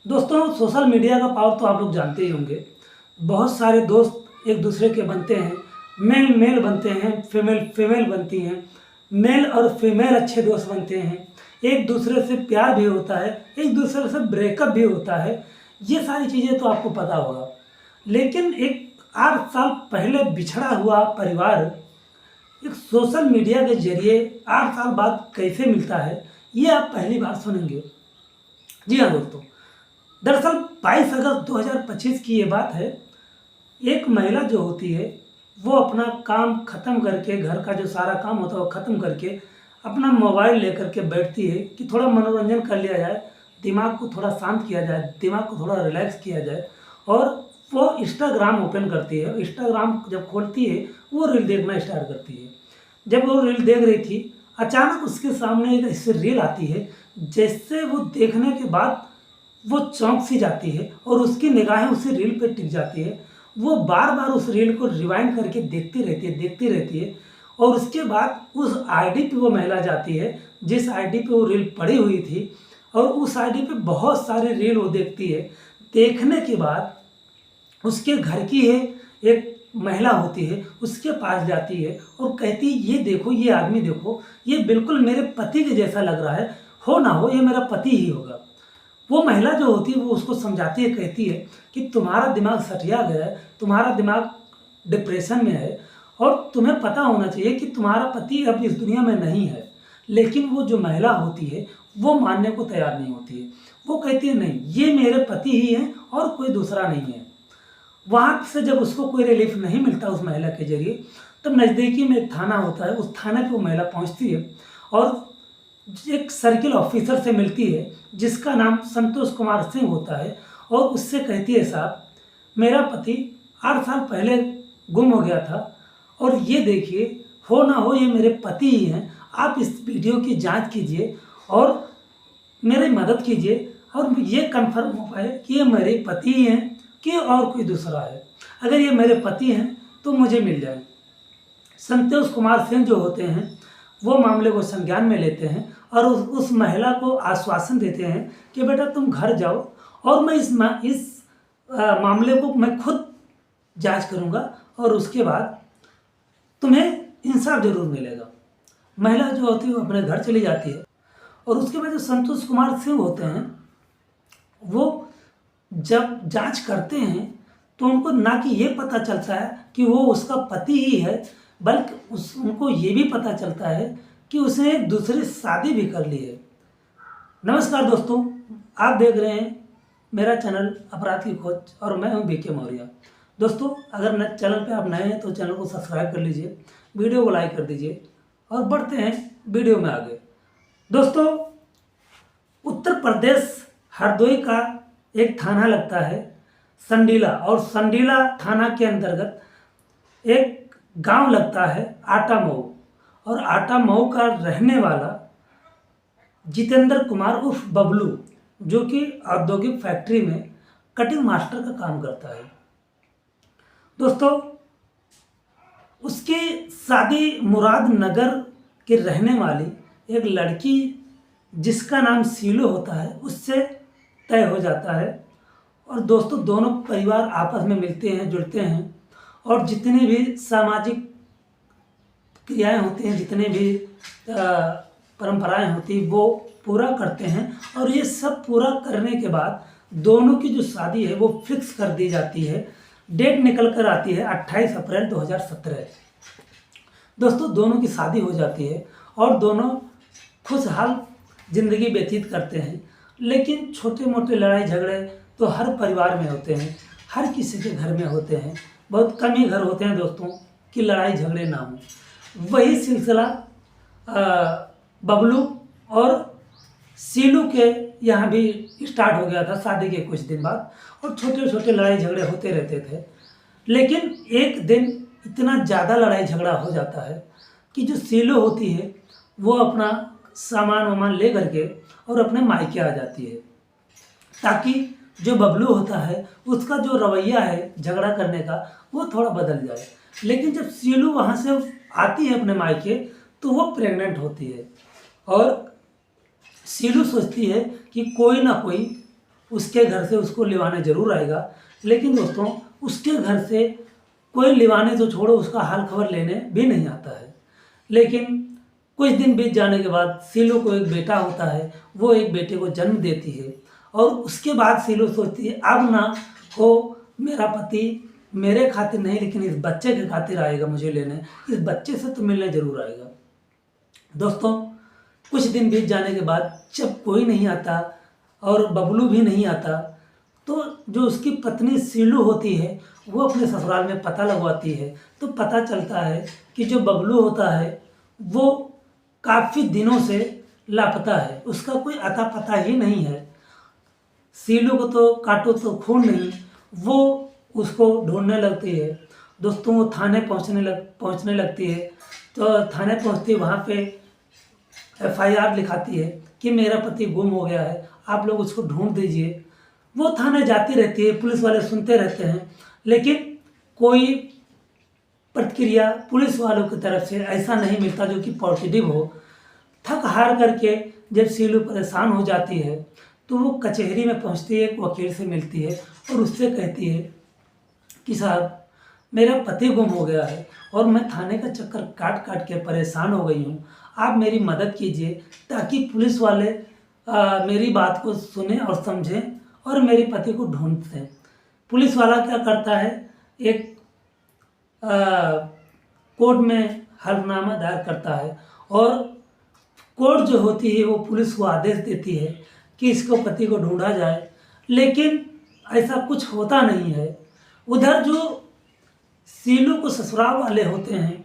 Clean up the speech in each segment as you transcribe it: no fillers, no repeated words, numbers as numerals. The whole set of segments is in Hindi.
दोस्तों, सोशल मीडिया का पावर तो आप लोग जानते ही होंगे। बहुत सारे दोस्त एक दूसरे के बनते हैं। मेल मेल बनते हैं, फीमेल फीमेल बनती हैं। मेल और फीमेल अच्छे दोस्त बनते हैं। एक दूसरे से प्यार भी होता है, एक दूसरे से ब्रेकअप भी होता है। ये सारी चीज़ें तो आपको पता होगा। लेकिन एक 8 साल पहले बिछड़ा हुआ परिवार एक सोशल मीडिया के जरिए 8 साल बाद कैसे मिलता है, ये आप पहली बार सुनेंगे। जी हाँ दोस्तों, दरअसल 22 अगस्त 2025 की ये बात है। एक महिला जो होती है वो अपना काम ख़त्म करके, घर का जो सारा काम होता है वो ख़त्म करके अपना मोबाइल लेकर के बैठती है कि थोड़ा मनोरंजन कर लिया जाए, दिमाग को थोड़ा शांत किया जाए, दिमाग को थोड़ा रिलैक्स किया जाए। और वो इंस्टाग्राम ओपन करती है। इंस्टाग्राम जब खोलती है वो रील देखना स्टार्ट करती है। जब वो रील देख रही थी, अचानक उसके सामने एक ऐसी रील आती है जैसे वो देखने के बाद वो चौंक सी जाती है और उसकी निगाहें उसी रील पे टिक जाती है। वो बार बार उस रील को रिवाइंड करके देखती रहती है। और उसके बाद उस आईडी पे वो महिला जाती है जिस आईडी पे वो रील पड़ी हुई थी, और उस आईडी पे बहुत सारी रील वो देखती है। देखने के बाद उसके घर की है एक महिला होती है, उसके पास जाती है और कहती है, ये देखो, ये आदमी देखो, ये बिल्कुल मेरे पति के जैसा लग रहा है, हो ना हो ये मेरा पति ही होगा। वो महिला जो होती है वो उसको समझाती है, कहती है कि तुम्हारा दिमाग सठिया गया है, तुम्हारा दिमाग डिप्रेशन में है, और तुम्हें पता होना चाहिए कि तुम्हारा पति अब इस दुनिया में नहीं है। लेकिन वो जो महिला होती है वो मानने को तैयार नहीं होती है। वो कहती है, नहीं, ये मेरे पति ही हैं और कोई दूसरा नहीं है। वहाँ से जब उसको कोई रिलीफ नहीं मिलता उस महिला के जरिए, तब नज़दीकी में एक थाना होता है, उस थाने पे वो महिला पहुँचती है और एक सर्किल ऑफिसर से मिलती है जिसका नाम संतोष कुमार सिंह होता है। और उससे कहती है, साहब, मेरा पति 8 साल पहले गुम हो गया था, और ये देखिए, हो ना हो ये मेरे पति ही हैं। आप इस वीडियो की जांच कीजिए और मेरी मदद कीजिए और ये कंफर्म हो पाए कि ये मेरे पति ही हैं कि और कोई दूसरा है। अगर ये मेरे पति हैं तो मुझे मिल जाए। संतोष कुमार सिंह जो होते हैं वो मामले को संज्ञान में लेते हैं और उस महिला को आश्वासन देते हैं कि बेटा तुम घर जाओ और मैं इस मामले को मैं खुद जांच करूंगा और उसके बाद तुम्हें इंसाफ जरूर मिलेगा। महिला जो होती है वो अपने घर चली जाती है। और उसके बाद जो संतोष कुमार सिंह होते हैं वो जब जांच करते हैं तो उनको ना कि ये पता चलता है कि वो उसका पति ही है, बल्कि उनको ये भी पता चलता है कि उसने एक दूसरी शादी भी कर ली है। नमस्कार दोस्तों, आप देख रहे हैं मेरा चैनल अपराध की खोज और मैं हूं बीके मौर्य। दोस्तों, अगर चैनल पे आप नए हैं तो चैनल को सब्सक्राइब कर लीजिए, वीडियो को लाइक कर दीजिए और बढ़ते हैं वीडियो में आगे। दोस्तों, उत्तर प्रदेश हरदोई का एक थाना लगता है संडीला, और संडीला थाना के अंतर्गत एक गांव लगता है आटा मऊ, और आटा मऊ का रहने वाला जितेंद्र कुमार उर्फ बबलू, जो कि औद्योगिक फैक्ट्री में कटिंग मास्टर का काम करता है। दोस्तों, उसकी शादी मुरादनगर के रहने वाली एक लड़की जिसका नाम सीलो होता है उससे तय हो जाता है। और दोस्तों, दोनों परिवार आपस में मिलते हैं, जुड़ते हैं, और जितनी भी सामाजिक क्रियाएं होती हैं, जितने भी परंपराएं होती हैं वो पूरा करते हैं। और ये सब पूरा करने के बाद दोनों की जो शादी है वो फिक्स कर दी जाती है। डेट निकल कर आती है 28 अप्रैल 2017। दोस्तों, दोनों की शादी हो जाती है और दोनों खुशहाल ज़िंदगी व्यतीत करते हैं। लेकिन छोटे मोटे लड़ाई झगड़े तो हर परिवार में होते हैं, हर किसी के घर में होते हैं। बहुत कम ही घर होते हैं दोस्तों कि लड़ाई झगड़े ना हो। वही सिलसिला बबलू और सीलू के यहाँ भी स्टार्ट हो गया था शादी के कुछ दिन बाद, और छोटे छोटे लड़ाई झगड़े होते रहते थे। लेकिन एक दिन इतना ज़्यादा लड़ाई झगड़ा हो जाता है कि जो सीलू होती है वो अपना सामान वामान ले करके और अपने मायके आ जाती है, ताकि जो बबलू होता है उसका जो रवैया है झगड़ा करने का वो थोड़ा बदल जाए। लेकिन जब सीलू वहाँ से आती है अपने मायके तो वो प्रेग्नेंट होती है, और सीलू सोचती है कि कोई ना कोई उसके घर से उसको लिवाने ज़रूर आएगा। लेकिन दोस्तों उसके घर से कोई लिवाने तो छोड़ो, उसका हाल खबर लेने भी नहीं आता है। लेकिन कुछ दिन बीत जाने के बाद सीलू को एक बेटा होता है, वो एक बेटे को जन्म देती है और उसके बाद सीलू सोचती है अब ना हो मेरा पति मेरे खातिर नहीं लेकिन इस बच्चे के खातिर आएगा मुझे लेने, इस बच्चे से तो मिलने ज़रूर आएगा। दोस्तों कुछ दिन बीत जाने के बाद जब कोई नहीं आता और बबलू भी नहीं आता, तो जो उसकी पत्नी सीलू होती है वो अपने ससुराल में पता लगवाती है। तो पता चलता है कि जो बबलू होता है वो काफ़ी दिनों से लापता है, उसका कोई अता पता ही नहीं है। सीलू को तो काटो तो खून नहीं, वो उसको ढूंढने लगती है। दोस्तों वो थाने पहुंचने लगती है। तो थाने पहुंचती है, वहाँ पे FIR लिखाती है कि मेरा पति गुम हो गया है, आप लोग उसको ढूंढ दीजिए। वो थाने जाती रहती है, पुलिस वाले सुनते रहते हैं, लेकिन कोई प्रतिक्रिया पुलिस वालों की तरफ से ऐसा नहीं मिलता जो कि पॉजिटिव हो। थक हार करके जब सीलू परेशान हो जाती है तो वो कचहरी में पहुंचती है, एक वकील से मिलती है और उससे कहती है कि साहब मेरा पति गुम हो गया है और मैं थाने का चक्कर काट काट के परेशान हो गई हूँ, आप मेरी मदद कीजिए ताकि पुलिस वाले मेरी बात को सुने और समझें और मेरे पति को ढूंढ दें। पुलिस वाला क्या करता है, एक कोर्ट में हलफनामा दायर करता है और कोर्ट जो होती है वो पुलिस को आदेश देती है कि इसको पति को ढूंढा जाए, लेकिन ऐसा कुछ होता नहीं है। उधर जो सीलू को ससुराल वाले होते हैं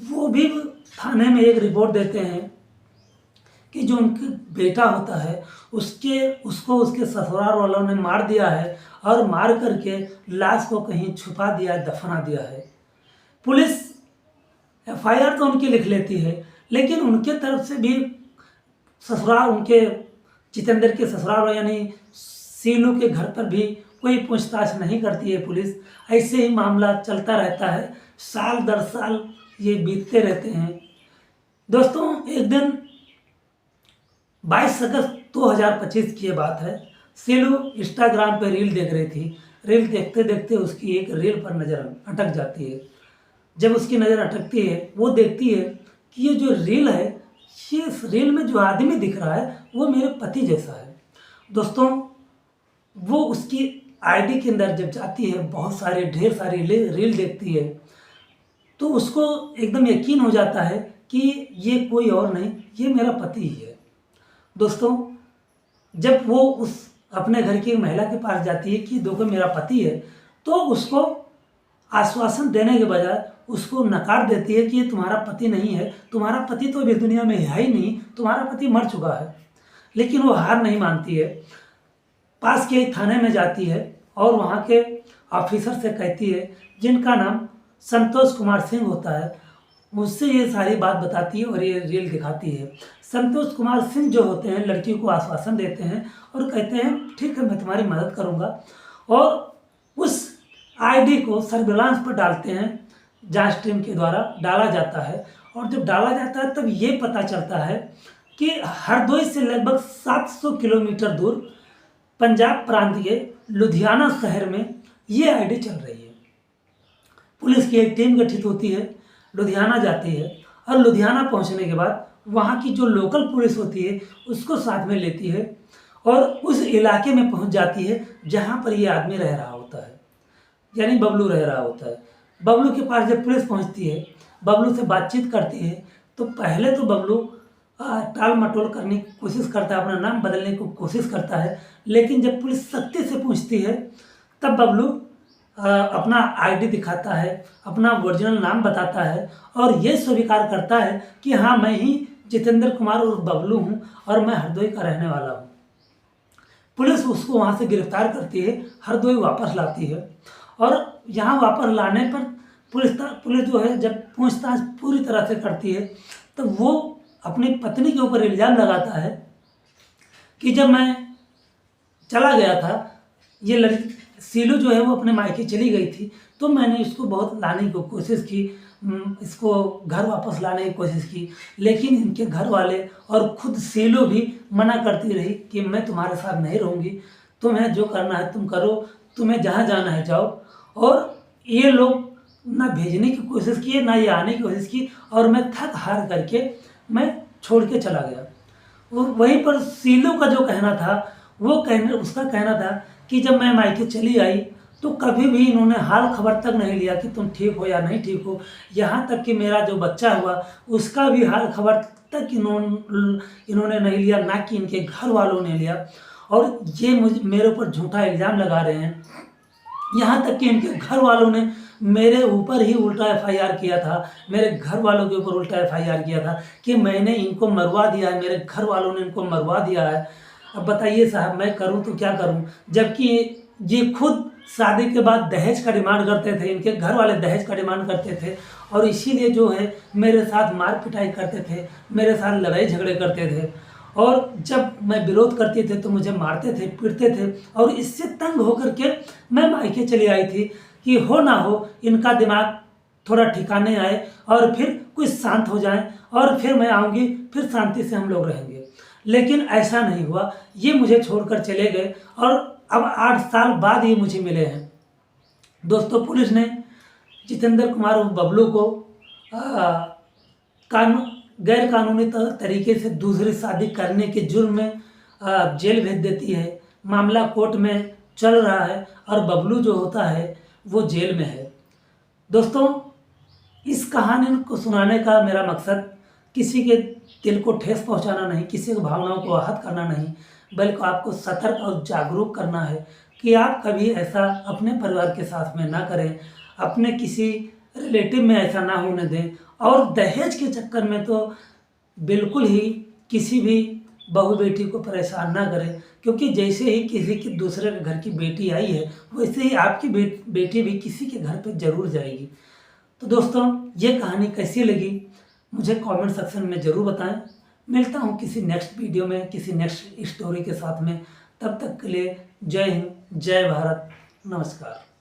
वो भी थाने में एक रिपोर्ट देते हैं कि जो उनका बेटा होता है उसको उसके ससुराल वालों ने मार दिया है और मार करके लाश को कहीं छुपा दिया है, दफना दिया है। पुलिस FIR तो उनकी लिख लेती है, लेकिन उनके तरफ से भी ससुराल उनके जितेंद्र के ससुराल यानी सीलू के घर पर भी कोई पूछताछ नहीं करती है पुलिस। ऐसे ही मामला चलता रहता है, साल दर साल ये बीतते रहते हैं। दोस्तों एक दिन 22 अगस्त 2025 की ये बात है। सीलू इंस्टाग्राम पे रील देख रही थी। रील देखते देखते उसकी एक रील पर नज़र अटक जाती है। जब उसकी नज़र अटकती है वो देखती है कि ये जो रील है, ये इस रील में जो आदमी दिख रहा है वो मेरे पति जैसा है। दोस्तों वो उसकी ID के अंदर जब जाती है, बहुत सारे ढेर सारी रील देखती है, तो उसको एकदम यकीन हो जाता है कि ये कोई और नहीं, ये मेरा पति ही है। दोस्तों जब वो उस अपने घर की महिला के पास जाती है कि देखो मेरा पति है, तो उसको आश्वासन देने के बजाय उसको नकार देती है कि ये तुम्हारा पति नहीं है, तुम्हारा पति तो अभी दुनिया में है ही नहीं, तुम्हारा पति मर चुका है। लेकिन वो हार नहीं मानती है, पास के थाने में जाती है और वहाँ के ऑफिसर से कहती है, जिनका नाम संतोष कुमार सिंह होता है, मुझसे ये सारी बात बताती है और ये रील दिखाती है। संतोष कुमार सिंह जो होते हैं लड़की को आश्वासन देते हैं और कहते हैं ठीक है मैं तुम्हारी मदद करूंगा, और उस ID को सर्विलांस पर डालते हैं, जांच टीम के द्वारा डाला जाता है। और जब डाला जाता है तब ये पता चलता है कि हरदोई से लगभग 700 किलोमीटर दूर पंजाब प्रांत के लुधियाना शहर में ये ID चल रही है। पुलिस की एक टीम गठित होती है, लुधियाना जाती है और लुधियाना पहुंचने के बाद वहाँ की जो लोकल पुलिस होती है उसको साथ में लेती है और उस इलाके में पहुंच जाती है जहाँ पर ये आदमी रह रहा होता है, यानी बबलू रह रहा होता है। बबलू के पास जब पुलिस पहुंचती है, बबलू से बातचीत करती है, तो पहले तो बबलू टाल मटोल करने की कोशिश करता है, अपना नाम बदलने की कोशिश करता है, लेकिन जब पुलिस सख्ती से पूछती है तब बबलू अपना ID दिखाता है, अपना ओरिजिनल नाम बताता है और ये स्वीकार करता है कि हाँ मैं ही जितेंद्र कुमार और बबलू हूँ और मैं हरदोई का रहने वाला हूँ। पुलिस उसको वहाँ से गिरफ्तार करती है, हरदोई वापस लाती है और यहाँ वापस लाने पर पुलिस जो है जब पूछताछ पूरी तरह से करती है तो वो अपनी पत्नी के ऊपर इल्ज़ाम लगाता है कि जब मैं चला गया था, ये लड़की सीलू जो है वो अपने मायके चली गई थी, तो मैंने इसको बहुत लाने की कोशिश की, इसको घर वापस लाने की कोशिश की, लेकिन इनके घर वाले और खुद सीलू भी मना करती रही कि मैं तुम्हारे साथ नहीं रहूँगी, तुम्हें जो करना है तुम करो, तुम्हें जहाँ जाना है जाओ। और ये लोग ना भेजने की कोशिश किए, ना ये आने की कोशिश की, और मैं थक हार करके मैं छोड़ के चला गया। और वहीं पर शीलू का जो कहना था, उसका कहना था कि जब मैं मायके चली आई तो कभी भी इन्होंने हाल खबर तक नहीं लिया कि तुम ठीक हो या नहीं ठीक हो। यहाँ तक कि मेरा जो बच्चा हुआ उसका भी हाल खबर तक इन्होंने नहीं लिया, ना कि इनके घर वालों ने लिया। और ये मेरे ऊपर झूठा इल्ज़ाम लगा रहे हैं। यहाँ तक कि इनके घर वालों ने मेरे ऊपर ही उल्टा एफआईआर किया था, मेरे घर वालों के ऊपर उल्टा एफआईआर किया था कि मैंने इनको मरवा दिया है, मेरे घर वालों ने इनको मरवा दिया है। अब बताइए साहब, मैं करूं तो क्या करूं, जबकि ये खुद शादी के बाद दहेज का डिमांड करते थे, इनके घर वाले दहेज का डिमांड करते थे, और इसीलिए जो है मेरे साथ मार पिटाई करते थे, मेरे साथ लड़ाई झगड़े करते थे। और जब मैं विरोध करते थे तो मुझे मारते थे, पीटते थे। और इससे तंग होकर के मैं मायके चली आई थी कि हो ना हो इनका दिमाग थोड़ा ठिकाने आए और फिर कुछ शांत हो जाए, और फिर मैं आऊँगी, फिर शांति से हम लोग रहेंगे। लेकिन ऐसा नहीं हुआ, ये मुझे छोड़कर चले गए, और अब 8 साल बाद ये मुझे मिले हैं। दोस्तों, पुलिस ने जितेंद्र कुमार और बबलू को गैर कानूनी तरीके से दूसरी शादी करने के जुर्म में जेल भेज देती है। मामला कोर्ट में चल रहा है और बबलू जो होता है वो जेल में है। दोस्तों, इस कहानी को सुनाने का मेरा मकसद किसी के दिल को ठेस पहुंचाना नहीं, किसी की भावनाओं को आहत करना नहीं, बल्कि आपको सतर्क और जागरूक करना है कि आप कभी ऐसा अपने परिवार के साथ में ना करें, अपने किसी रिलेटिव में ऐसा ना होने दें। और दहेज के चक्कर में तो बिल्कुल ही किसी भी बहू बेटी को परेशान ना करें, क्योंकि जैसे ही किसी की दूसरे के घर की बेटी आई है, वैसे ही आपकी बेटी भी किसी के घर पे ज़रूर जाएगी। तो दोस्तों, ये कहानी कैसी लगी मुझे कमेंट सेक्शन में ज़रूर बताएं। मिलता हूँ किसी नेक्स्ट वीडियो में, किसी नेक्स्ट स्टोरी के साथ में। तब तक के लिए जय हिंद, जय भारत, नमस्कार।